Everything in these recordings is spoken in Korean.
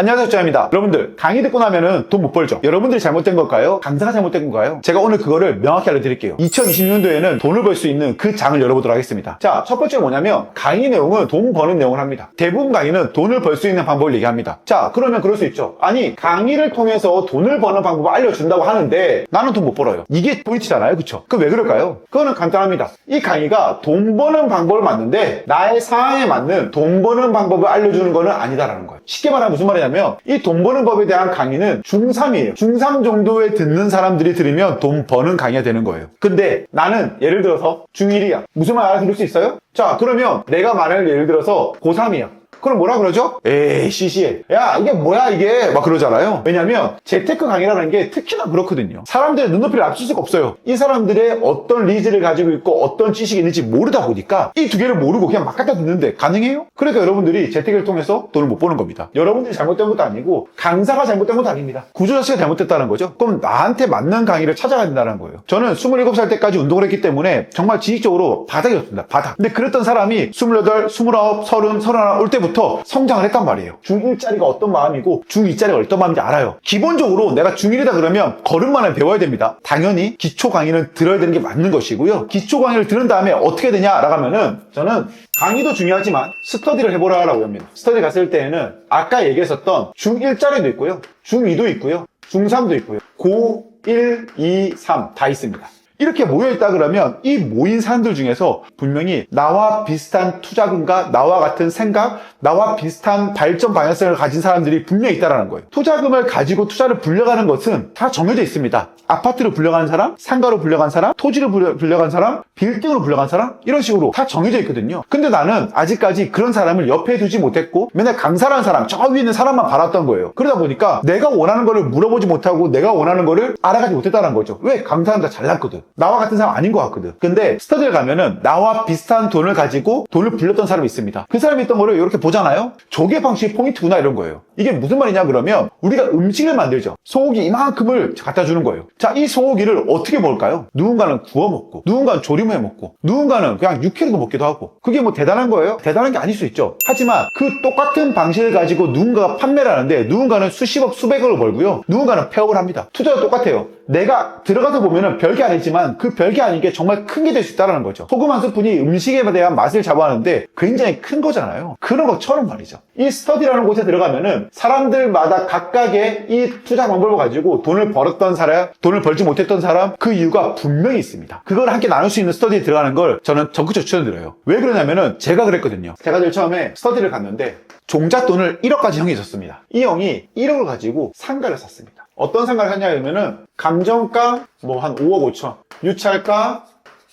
안녕하세요, 조입니다. 여러분들 강의 듣고 나면은 돈 못 벌죠? 여러분들이 잘못된 걸까요? 강사가 잘못된 건가요? 제가 오늘 그거를 명확히 알려드릴게요. 2020년도에는 돈을 벌 수 있는 그 장을 열어보도록 하겠습니다. 자, 첫 번째는 뭐냐면 강의 내용은 돈 버는 내용을 합니다. 대부분 강의는 돈을 벌 수 있는 방법을 얘기합니다. 자, 그러면 그럴 수 있죠. 아니, 강의를 통해서 돈을 버는 방법을 알려준다고 하는데 나는 돈 못 벌어요. 이게 포인트잖아요, 그쵸? 그 왜 그럴까요? 그거는 간단합니다. 이 강의가 돈 버는 방법을 맞는데 나의 상황에 맞는 돈 버는 방법을 알려주는 거는 아니다라는 거예요. 쉽게 말하면 무슨 말이냐면 이 돈 버는 법에 대한 강의는 중3이에요. 중3 정도에 듣는 사람들이 들으면 돈 버는 강의가 되는 거예요. 근데 나는 예를 들어서 중1이야. 무슨 말 알아들을 수 있어요? 자, 그러면 내가 말을 예를 들어서 고3이야. 그럼 뭐라 그러죠? 에이, 시시해. 야, 이게 뭐야, 이게? 막 그러잖아요. 왜냐면, 재테크 강의라는 게 특히나 그렇거든요. 사람들의 눈높이를 앞설 수가 없어요. 이 사람들의 어떤 리즈를 가지고 있고 어떤 지식이 있는지 모르다 보니까 이 두 개를 모르고 그냥 막 갖다 듣는데 가능해요? 그러니까 여러분들이 재테크를 통해서 돈을 못 버는 겁니다. 여러분들이 잘못된 것도 아니고 강사가 잘못된 것도 아닙니다. 구조 자체가 잘못됐다는 거죠. 그럼 나한테 맞는 강의를 찾아가야 된다는 거예요. 저는 27살 때까지 운동을 했기 때문에 정말 지식적으로 바닥이었습니다. 바닥. 근데 그랬던 사람이 28, 29, 30, 31 올 때부터 성장을 했단 말이에요. 중1짜리가 어떤 마음이고 중2짜리가 어떤 마음인지 알아요. 기본적으로 내가 중1이다 그러면 걸음만을 배워야 됩니다. 당연히 기초 강의는 들어야 되는 게 맞는 것이고요. 기초 강의를 들은 다음에 어떻게 되냐라고 하면은 저는 강의도 중요하지만 스터디를 해보라고 합니다. 스터디 갔을 때에는 아까 얘기했었던 중1짜리도 있고요. 중2도 있고요. 중3도 있고요. 고, 1, 2, 3 다 있습니다. 이렇게 모여있다 그러면 이 모인 사람들 중에서 분명히 나와 비슷한 투자금과 나와 같은 생각, 나와 비슷한 발전 방향성을 가진 사람들이 분명히 있다는 거예요. 투자금을 가지고 투자를 불려가는 것은 다 정해져 있습니다. 아파트를 불려가는 사람, 상가로 불려간 사람, 토지를 불려간 사람, 빌딩으로 불려간 사람 이런 식으로 다 정해져 있거든요. 근데 나는 아직까지 그런 사람을 옆에 두지 못했고 맨날 강사라는 사람, 저 위에 있는 사람만 바랐던 거예요. 그러다 보니까 내가 원하는 거를 물어보지 못하고 내가 원하는 거를 알아가지 못했다는 거죠. 왜? 강사는 다 잘났거든. 나와 같은 사람 아닌 것 같거든. 근데 스터디를 가면은 나와 비슷한 돈을 가지고 돈을 불렸던 사람이 있습니다. 그 사람이 있던 거를 이렇게 보잖아요. 조개 방식이 포인트구나 이런 거예요. 이게 무슨 말이냐 그러면 우리가 음식을 만들죠. 소고기 이만큼을 갖다 주는 거예요. 자, 이 소고기를 어떻게 먹을까요? 누군가는 구워 먹고 누군가는 조림해 먹고 누군가는 그냥 육회로도 먹기도 하고 그게 뭐 대단한 거예요? 대단한 게 아닐 수 있죠. 하지만 그 똑같은 방식을 가지고 누군가가 판매를 하는데 누군가는 수십억 수백억을 벌고요. 누군가는 폐업을 합니다. 투자도 똑같아요. 내가 들어가서 보면은 별게 아니지만 그 별게 아닌 게 정말 큰 게 될 수 있다는 거죠. 소금 한 스푼이 음식에 대한 맛을 잡아하는데 굉장히 큰 거잖아요. 그런 것처럼 말이죠. 이 스터디라는 곳에 들어가면은 사람들마다 각각의 이 투자 방법을 가지고 돈을 벌었던 사람, 돈을 벌지 못했던 사람 그 이유가 분명히 있습니다. 그걸 함께 나눌 수 있는 스터디에 들어가는 걸 저는 적극적으로 추천드려요. 왜 그러냐면은 제가 그랬거든요. 제가 제일 처음에 스터디를 갔는데 종잣돈을 1억까지 형이 있었습니다. 이 형이 1억을 가지고 상가를 샀습니다. 어떤 상가를 샀냐면은 감정가 뭐 한 5억 5천, 유찰가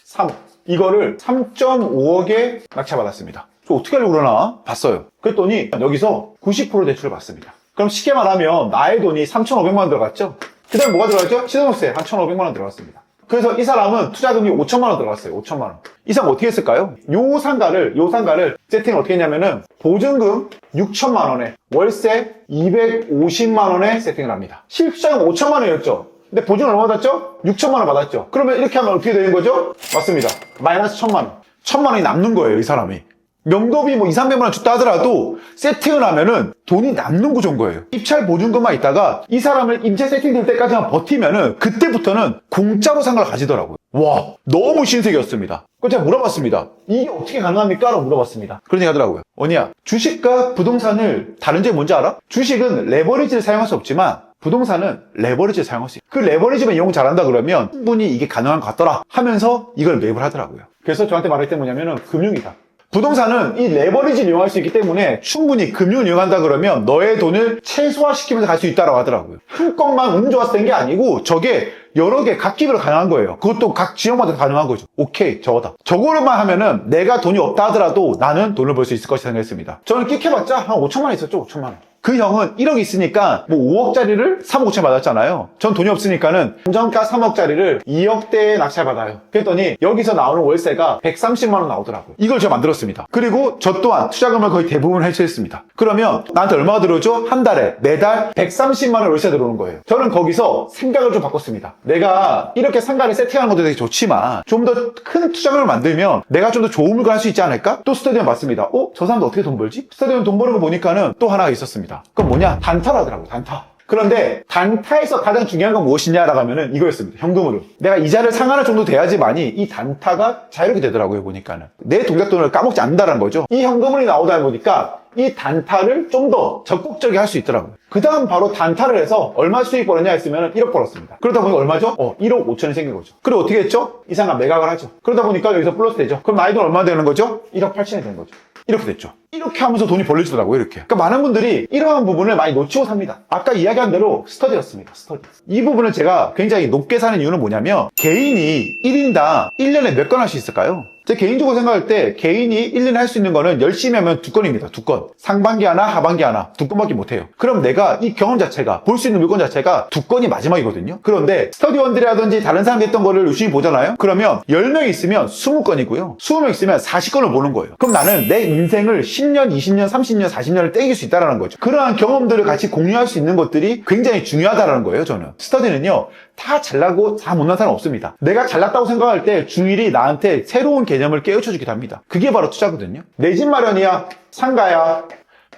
3억. 이거를 3.5억에 낙찰받았습니다. 저 어떻게 하려고 그러나 봤어요. 그랬더니 여기서 90% 대출을 받습니다. 그럼 쉽게 말하면 나의 돈이 3,500만 원 들어갔죠? 그 다음에 뭐가 들어갔죠? 시세세 한 1,500만 원 들어갔습니다. 그래서 이 사람은 투자금이 5천만 원 들어갔어요. 5천만 원. 이 사람 어떻게 했을까요? 요 상가를 세팅을 어떻게 했냐면은 보증금 6천만 원에 월세 250만 원에 세팅을 합니다. 실수자금 5천만 원이었죠. 근데 보증을 얼마 받았죠? 6천만 원 받았죠. 그러면 이렇게 하면 어떻게 되는 거죠? 맞습니다. 마이너스 1,000만 원. 1,000만 원이 남는 거예요, 이 사람이. 명도비 뭐 2, 300만 원 줬다 하더라도 세팅을 하면은 돈이 남는 구조인 거예요. 입찰 보증금만 있다가 이 사람을 임차 세팅될 때까지만 버티면은 그때부터는 공짜로 상가를 가지더라고요. 와, 너무 신세계였습니다. 그래서 제가 물어봤습니다. 이게 어떻게 가능합니까? 라고 물어봤습니다. 그런 얘기 하더라고요. 언니야, 주식과 부동산을 다른 점이 뭔지 알아? 주식은 레버리지를 사용할 수 없지만 부동산은 레버리지를 사용할 수 있어요. 그 레버리지만 이용 잘한다 그러면 충분히 이게 가능한 것 같더라 하면서 이걸 매입을 하더라고요. 그래서 저한테 말할 때 뭐냐면은 금융이다. 부동산은 이 레버리지를 이용할 수 있기 때문에 충분히 금융을 이용한다 그러면 너의 돈을 최소화시키면서 갈 수 있다고 하더라고요. 한 건만 운 좋아서 된 게 아니고 저게 여러 개 각 기별로 가능한 거예요. 그것도 각 지역마다 가능한 거죠. 오케이, 저거다. 저거로만 하면은 내가 돈이 없다 하더라도 나는 돈을 벌 수 있을 것이라 생각했습니다. 저는 끽해봤자 한 5천만 원 있었죠. 5천만 원. 그 형은 1억 있으니까 뭐 5억짜리를 3억 5천 받았잖아요. 전 돈이 없으니까는 감정가 3억짜리를 2억대에 낙찰받아요. 그랬더니 여기서 나오는 월세가 130만 원 나오더라고요. 이걸 제가 만들었습니다. 그리고 저 또한 투자금을 거의 대부분 해소했습니다. 그러면 나한테 얼마가 들어오죠? 한 달에 매달 130만 원 월세 들어오는 거예요. 저는 거기서 생각을 좀 바꿨습니다. 내가 이렇게 상가를 세팅하는 것도 되게 좋지만 좀 더 큰 투자금을 만들면 내가 좀 더 좋은 물건 할 수 있지 않을까? 또 스터디는 맞습니다. 저 사람도 어떻게 돈 벌지? 스터디는 돈 버는 거 보니까는 또 하나가 있었습니다. 있습니다. 그건 뭐냐? 단타라더라고요, 단타. 그런데 단타에서 가장 중요한 건 무엇이냐라고 하면은 이거였습니다. 현금으로. 내가 이자를 상환할 정도 돼야지만이 이 단타가 자유롭게 되더라고요, 보니까는. 내 동작 돈을 까먹지 않는다는 거죠. 이 현금으로 나오다 보니까 이 단타를 좀 더 적극적이게 할 수 있더라고요. 그 다음 바로 단타를 해서 얼마 수익 벌었냐 했으면 1억 벌었습니다. 그러다 보니까 얼마죠? 1억 5천이 생긴 거죠. 그리고 어떻게 했죠? 이 상가 매각을 하죠. 그러다 보니까 여기서 플러스 되죠. 그럼 나이 돈 얼마 되는 거죠? 1억 8천이 되는 거죠. 이렇게 됐죠. 이렇게 하면서 돈이 벌려지더라고요, 이렇게. 그러니까 많은 분들이 이러한 부분을 많이 놓치고 삽니다. 아까 이야기한 대로 스터디였습니다, 스터디. 이 부분을 제가 굉장히 높게 사는 이유는 뭐냐면, 개인이 1인당 1년에 몇 건 할 수 있을까요? 제 개인적으로 생각할 때 개인이 1년에 할 수 있는 거는 열심히 하면 2건입니다. 2건. 상반기 하나, 하반기 하나. 2건밖에 못해요. 그럼 내가 이 경험 자체가, 볼 수 있는 물건 자체가 2건이 마지막이거든요. 그런데 스터디원들이라든지 다른 사람이 했던 거를 열심히 보잖아요. 그러면 10명 있으면 20건이고요. 20명 있으면 40건을 보는 거예요. 그럼 나는 내 인생을 10년, 20년, 30년, 40년을 땡길 수 있다는 거죠. 그러한 경험들을 같이 공유할 수 있는 것들이 굉장히 중요하다는 거예요, 저는. 스터디는요, 다 잘나고 다 못난 사람 없습니다. 내가 잘났다고 생각할 때 중일이 나한테 새로운 개념을 깨우쳐 주기도 합니다. 그게 바로 투자거든요. 내 집 마련이야, 상가야,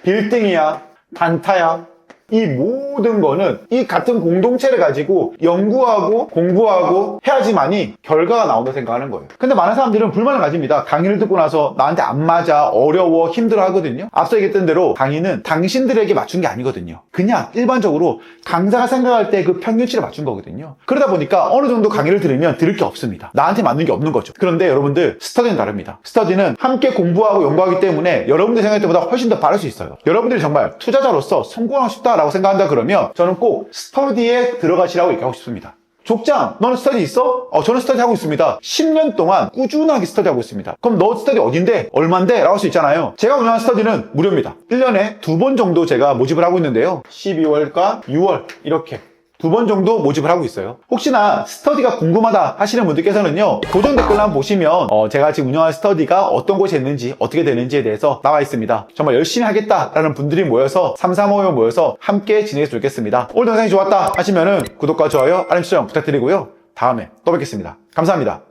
빌딩이야, 단타야, 이 모든 거는 이 같은 공동체를 가지고 연구하고 공부하고 해야지만이 결과가 나온다고 생각하는 거예요. 근데 많은 사람들은 불만을 가집니다. 강의를 듣고 나서 나한테 안 맞아, 어려워, 힘들어 하거든요. 앞서 얘기했던 대로 강의는 당신들에게 맞춘 게 아니거든요. 그냥 일반적으로 강사가 생각할 때 그 평균치를 맞춘 거거든요. 그러다 보니까 어느 정도 강의를 들으면 들을 게 없습니다. 나한테 맞는 게 없는 거죠. 그런데 여러분들, 스터디는 다릅니다. 스터디는 함께 공부하고 연구하기 때문에 여러분들 생각할 때보다 훨씬 더 빠를 수 있어요. 여러분들이 정말 투자자로서 성공하고 싶다 라고 생각한다 그러면 저는 꼭 스터디에 들어가시라고 얘기하고 싶습니다. 족장, 너는 스터디 있어? 저는 스터디 하고 있습니다. 10년 동안 꾸준하게 스터디 하고 있습니다. 그럼 너 스터디 어딘데? 얼만데? 라고 할 수 있잖아요. 제가 운영하는 스터디는 무료입니다. 1년에 2번 정도 제가 모집을 하고 있는데요. 12월과 6월 이렇게 2번 정도 모집을 하고 있어요. 혹시나 스터디가 궁금하다 하시는 분들께서는요, 고정 댓글을 한번 보시면 제가 지금 운영하는 스터디가 어떤 곳에 있는지 어떻게 되는지에 대해서 나와 있습니다. 정말 열심히 하겠다라는 분들이 모여서 335명 모여서 함께 진행해서 좋겠습니다. 오늘 영상이 좋았다 하시면은 구독과 좋아요, 알림 설정 부탁드리고요. 다음에 또 뵙겠습니다. 감사합니다.